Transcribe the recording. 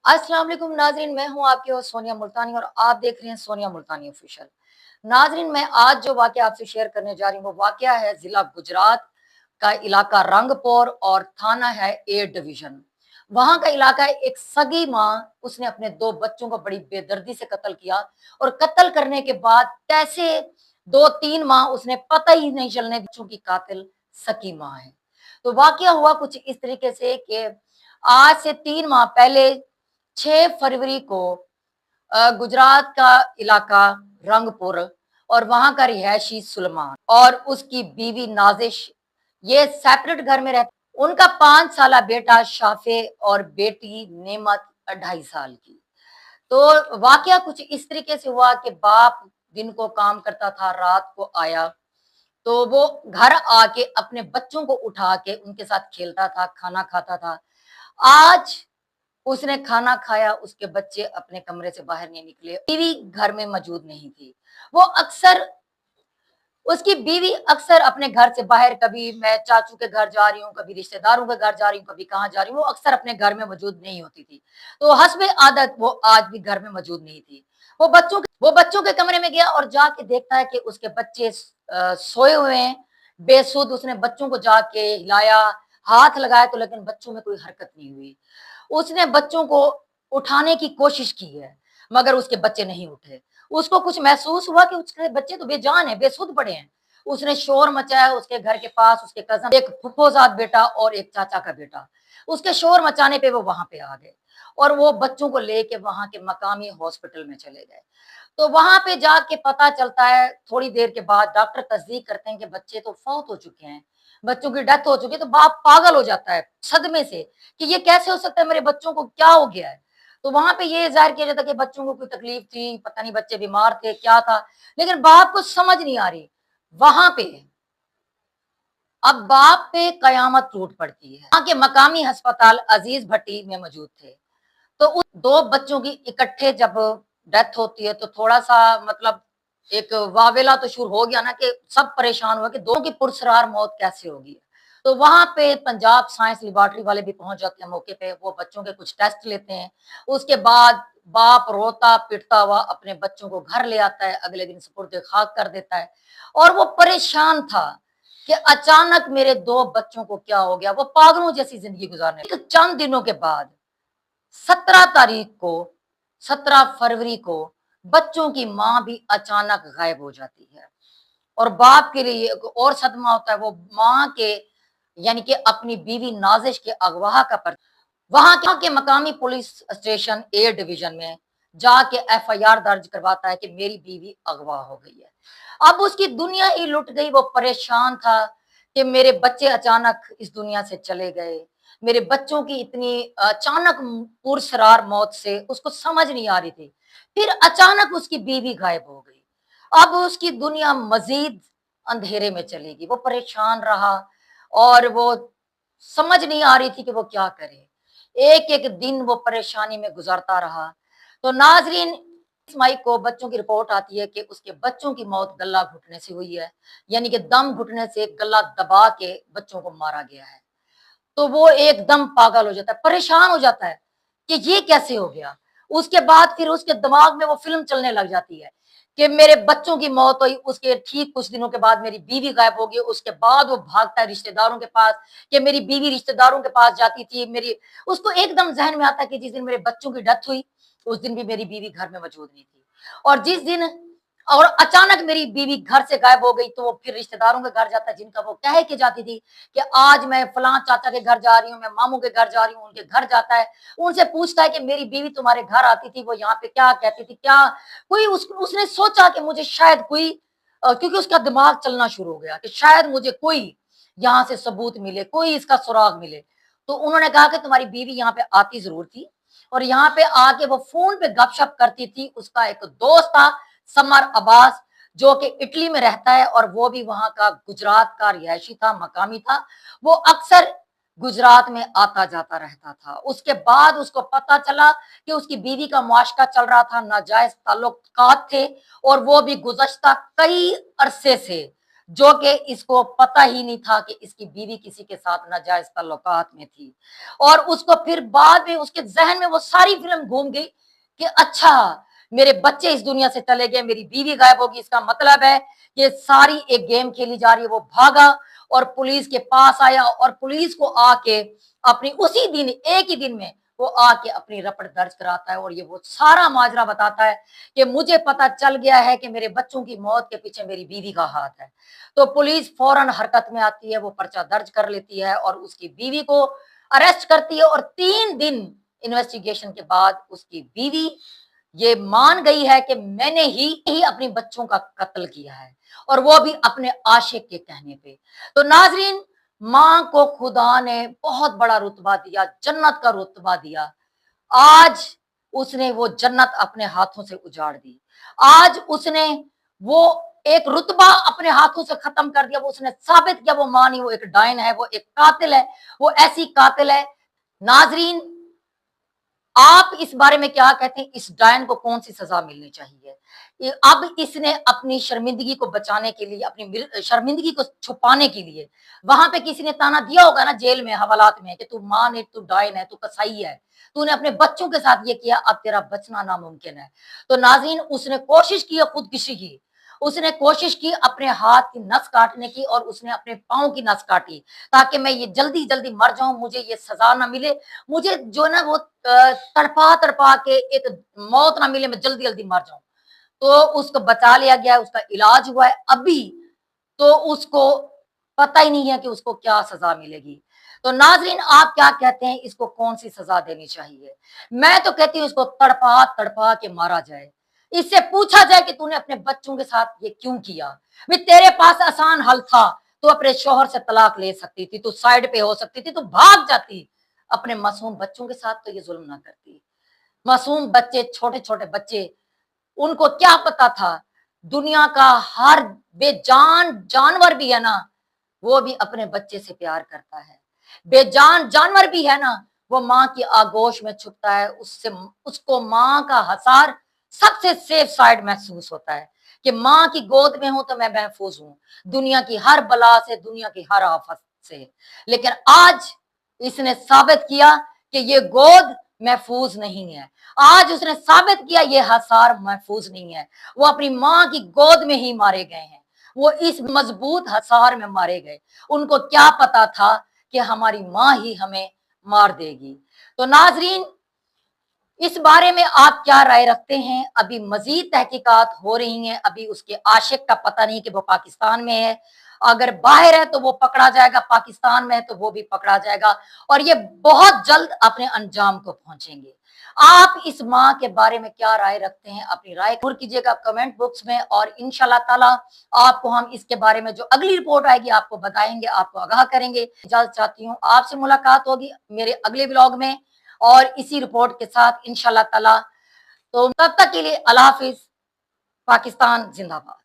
अस्सलाम वालेकुम नाजरीन, मैं हूं आपकी होस्ट सोनिया मुल्तानी और आप देख रहे हैं सोनिया मुल्तानी ऑफिशियल। नाजरीन, मैं आज जो वाकया आपसे शेयर करने जा रही हूँ वो वाकया है जिला गुजरात का इलाका रंगपुर और थाना है ए डिवीजन। वहां का इलाका है। एक सगी माँ, उसने अपने दो बच्चों को बड़ी बेदर्दी से कत्ल किया और कत्ल करने के बाद कैसे दो तीन माह उसने पता ही नहीं चलने बच्चों की कातिल सकी माँ है। तो वाकया हुआ कुछ इस तरीके से कि आज से 3 माह पहले 6 फरवरी को गुजरात का इलाका रंगपुर और वहां का रिहायशी सुलेमान और उसकी बीवी नाजिश ये सेपरेट घर में रहते। उनका 5 साल बेटा शाफे और बेटी नेमत 2.5 साल की। तो वाकया कुछ इस तरीके से हुआ कि बाप दिन को काम करता था, रात को आया तो वो घर आके अपने बच्चों को उठा के उनके साथ खेलता था, खाना खाता था। आज उसने खाना खाया, उसके बच्चे अपने कमरे से बाहर नहीं निकले, बीवी घर में मौजूद नहीं थी। वो अक्सर उसकी बीवी अक्सर अपने घर से बाहर, कभी मैं चाचू के घर जा रही हूँ, कभी रिश्तेदारों के घर जा रही हूँ, कभी कहाँ जा रही हूँ, वो अक्सर अपने घर में मौजूद नहीं होती थी। तो हस्बे आदत वो आज भी घर में मौजूद नहीं थी। वो बच्चों के कमरे में गया और जाके देखता है कि उसके बच्चे सोए हुए हैं बेसुध। उसने बच्चों को जाके हिलाया, हाथ लगाया तो लेकिन बच्चों में कोई हरकत नहीं हुई। उसने बच्चों को उठाने की कोशिश की है मगर उसके बच्चे नहीं उठे। उसको कुछ महसूस हुआ कि उसके बच्चे तो बेजान है, बेसुध पड़े हैं। उसने शोर मचाया उसके घर के पास, उसके कजन, एक फुफ्फोजाद बेटा और एक चाचा का बेटा। उसके शोर मचाने पे वो वहां पे आ गए और वो बच्चों को लेके वहां के मकामी हॉस्पिटल में चले गए। तो वहां पे जाके पता चलता है, थोड़ी देर के बाद डॉक्टर तस्दीक करते हैं कि बच्चे तो फौत हो चुके हैं, बच्चों की डेथ हो चुकी है। तो बाप पागल हो जाता है सदमे से कि ये कैसे हो सकता है, मेरे बच्चों को क्या हो गया है। तो वहां पे ये जाहिर किया जाता है कि बच्चों को कोई तकलीफ थी, पता नहीं बच्चे बीमार थे, क्या था, लेकिन बाप को समझ नहीं आ रही। वहां पे अब बाप पे कयामत टूट पड़ती है। वहां के मकामी अस्पताल अजीज भट्टी में मौजूद थे। तो उस दो बच्चों की इकट्ठे जब डेथ होती है तो थोड़ा सा मतलब एक वावेला तो शुरू हो गया ना कि सब परेशान हुए कि दोनों की पुरसरार मौत कैसे होगी। तो वहां पे पंजाब साइंस लेबोरेटरी वाले भी पहुंच जाते हैं मौके पे, वो बच्चों के कुछ टेस्ट लेते हैं। उसके बाद बाप रोता पिटता हुआ अपने बच्चों को घर ले आता है, अगले दिन सुपुर्द खाक कर देता है। और वो परेशान था कि अचानक मेरे दो बच्चों को क्या हो गया। वो पागलों जैसी जिंदगी गुजारने लगे। चंद दिनों के बाद 17 तारीख को, 17 फरवरी को बच्चों की मां भी अचानक गायब हो जाती है। और बाप के लिए एक और सदमा होता है, वो मां के यानी कि अपनी बीवी नाजिश के अगवा का पर वहां के मकामी पुलिस स्टेशन ए डिवीजन में जाके एफआईआर दर्ज करवाता है कि मेरी बीवी अगवा हो गई है। अब उसकी दुनिया ही लुट गई। वो परेशान था कि मेरे बच्चे अचानक इस दुनिया से चले गए। मेरे बच्चों की इतनी अचानक पुरसरार मौत से उसको समझ नहीं आ रही थी। फिर अचानक उसकी बीवी गायब हो गई। अब उसकी दुनिया मजीद अंधेरे में चलेगी। वो परेशान रहा और वो समझ नहीं आ रही थी कि वो क्या करे। एक एक दिन वो परेशानी में गुजारता रहा। तो नाजरीन, इस माई को बच्चों की रिपोर्ट आती है कि उसके बच्चों की मौत गला घुटने से हुई है, यानी कि दम घुटने से गला दबा के बच्चों को मारा गया है। तो वो एकदम पागल हो जाता है, परेशान हो जाता है कि ये कैसे हो गया। उसके बाद फिर उसके दिमाग में वो फिल्म चलने लग जाती है कि मेरे बच्चों की मौत हुई, उसके ठीक कुछ दिनों के बाद मेरी बीवी गायब हो गई। उसके बाद वो भागता है रिश्तेदारों के पास कि मेरी बीवी रिश्तेदारों के पास जाती थी। मेरी उसको एकदम जहन में आता है कि जिस दिन मेरे बच्चों की डेथ हुई उस दिन भी मेरी बीवी घर में मौजूद नहीं थी। और जिस दिन और अचानक मेरी बीवी घर से गायब हो गई तो वो फिर रिश्तेदारों के घर जाता है जिनका वो कह के जाती थी कि आज मैं फलां चाचा के घर जा रही हूँ, मैं मामू के घर जा रही हूँ। उनके घर जाता है, उनसे पूछता है कि मेरी बीवी तुम्हारे घर आती थी, वो यहाँ पे क्या कहती थी, क्या कोई उसने सोचा कि मुझे शायद कोई क्योंकि उसका दिमाग चलना शुरू हो गया कि शायद मुझे कोई यहाँ से सबूत मिले, कोई इसका सुराग मिले। तो उन्होंने कहा कि तुम्हारी बीवी यहाँ पे आती जरूर थी और यहाँ पे आके वो फोन पे गपशप करती थी। उसका एक दोस्त था समर अब्बास, जो कि इटली में रहता है और वो भी वहां का गुजरात का रिहायशी था, मकामी था। वो अक्सर गुजरात में आता जाता रहता था। उसके बाद उसको पता चला कि उसकी बीवी का मुआशका चल रहा था, नाजायज ताल्लुकात थे और वो भी गुज़श्ता कई अरसे से जो कि इसको पता ही नहीं था कि इसकी बीवी किसी के साथ नाजायज ताल्लुकात में थी। और उसको फिर बाद में उसके जहन में वो सारी फिल्म घूम गई कि अच्छा, मेरे बच्चे इस दुनिया से चले गए, मेरी बीवी गायब होगी, इसका मतलब है ये सारी एक गेम खेली जा रही है। वो भागा और पुलिस के पास आया और पुलिस को आके अपनी उसी दिन, एक ही दिन में वो आके अपनी रपट दर्ज कराता है और ये वो सारा माजरा बताता है कि मुझे पता चल गया है कि मेरे बच्चों की मौत के पीछे मेरी बीवी का हाथ है। तो पुलिस फौरन हरकत में आती है, वो पर्चा दर्ज कर लेती है और उसकी बीवी को अरेस्ट करती है। और 3 दिन इन्वेस्टिगेशन के बाद उसकी बीवी ये मान गई है कि मैंने ही अपने बच्चों का कत्ल किया है, और वो भी अपने आशिक के कहने पे। तो नाजरीन, मां को खुदा ने बहुत बड़ा रुतबा दिया, जन्नत का रुतबा दिया। आज उसने वो जन्नत अपने हाथों से उजाड़ दी। आज उसने वो एक रुतबा अपने हाथों से खत्म कर दिया। वो उसने साबित किया वो मां नहीं, वो एक डायन है, वो एक कातिल है, वो ऐसी कातिल है। नाजरीन, आप इस बारे में क्या कहते हैं? इस डायन को कौन सी सजा मिलनी चाहिए? अब इसने अपनी शर्मिंदगी को बचाने के लिए, अपनी शर्मिंदगी को छुपाने के लिए, वहां पे किसी ने ताना दिया होगा ना जेल में, हवालात में, कि तू मां नहीं, तू डायन है, तू कसाई है, तूने अपने बच्चों के साथ ये किया, अब तेरा बचना नामुमकिन है। तो नाज़रीन, उसने कोशिश की खुदकुशी की, उसने कोशिश की अपने हाथ की नस काटने की, और उसने अपने पाँव की नस काटी ताकि मैं ये जल्दी जल्दी मर जाऊं, मुझे ये सजा ना मिले, मुझे जो ना वो तड़पा तड़पा के एक मौत ना मिले, मैं जल्दी जल्दी मर जाऊं। तो उसको बचा लिया गया है, उसका इलाज हुआ है अभी। तो उसको पता ही नहीं है कि उसको क्या सजा मिलेगी। तो नाजरीन, आप क्या कहते हैं, इसको कौन सी सजा देनी चाहिए? मैं तो कहती हूँ इसको तड़पा तड़पा के मारा जाए, इससे पूछा जाए कि तूने अपने बच्चों के साथ ये क्यों किया। भाई, तेरे पास आसान हल था, तू अपने शोहर से तलाक ले सकती थी, तू साइड पे हो सकती थी, तू भाग जाती, अपने मासूम बच्चों के साथ तो ये जुल्म ना करती। मासूम बच्चे, छोटे छोटे बच्चे, उनको क्या पता था दुनिया का हर बेजान जानवर भी है ना, वो भी अपने बच्चे से प्यार करता है। बेजान जानवर भी है ना, वो माँ की आगोश में छुपता है, उससे उसको माँ का हसार सबसे सेफ साइड महसूस होता है कि माँ की गोद में हूं तो मैं महफूज हूं दुनिया की हर बला से, दुनिया की हर आफत से। लेकिन आज इसने साबित किया कि ये गोद महफूज नहीं है। आज उसने साबित किया ये हसार महफूज नहीं है। वो अपनी माँ की गोद में ही मारे गए हैं, वो इस मजबूत हसार में मारे गए। उनको क्या पता था कि हमारी माँ ही हमें मार देगी। तो नाजरीन, इस बारे में आप क्या राय रखते हैं? अभी मजीद तहकीकात हो रही हैं, अभी उसके आशिक का पता नहीं कि वो पाकिस्तान में है, अगर बाहर है तो वो पकड़ा जाएगा, पाकिस्तान में है तो वो भी पकड़ा जाएगा, और ये बहुत जल्द अपने अंजाम को पहुंचेंगे। आप इस माँ के बारे में क्या राय रखते हैं? अपनी राय जरूर कीजिएगा कमेंट बॉक्स में, और इंशाल्लाह ताला आपको हम इसके बारे में जो अगली रिपोर्ट आएगी आपको बताएंगे, आपको आगाह करेंगे। इजाजत चाहती हूँ, आपसे मुलाकात होगी मेरे अगले ब्लॉग में और इसी रिपोर्ट के साथ इंशाल्लाह ताला। तो तब तक के लिए अल्लाह हाफिज। पाकिस्तान जिंदाबाद।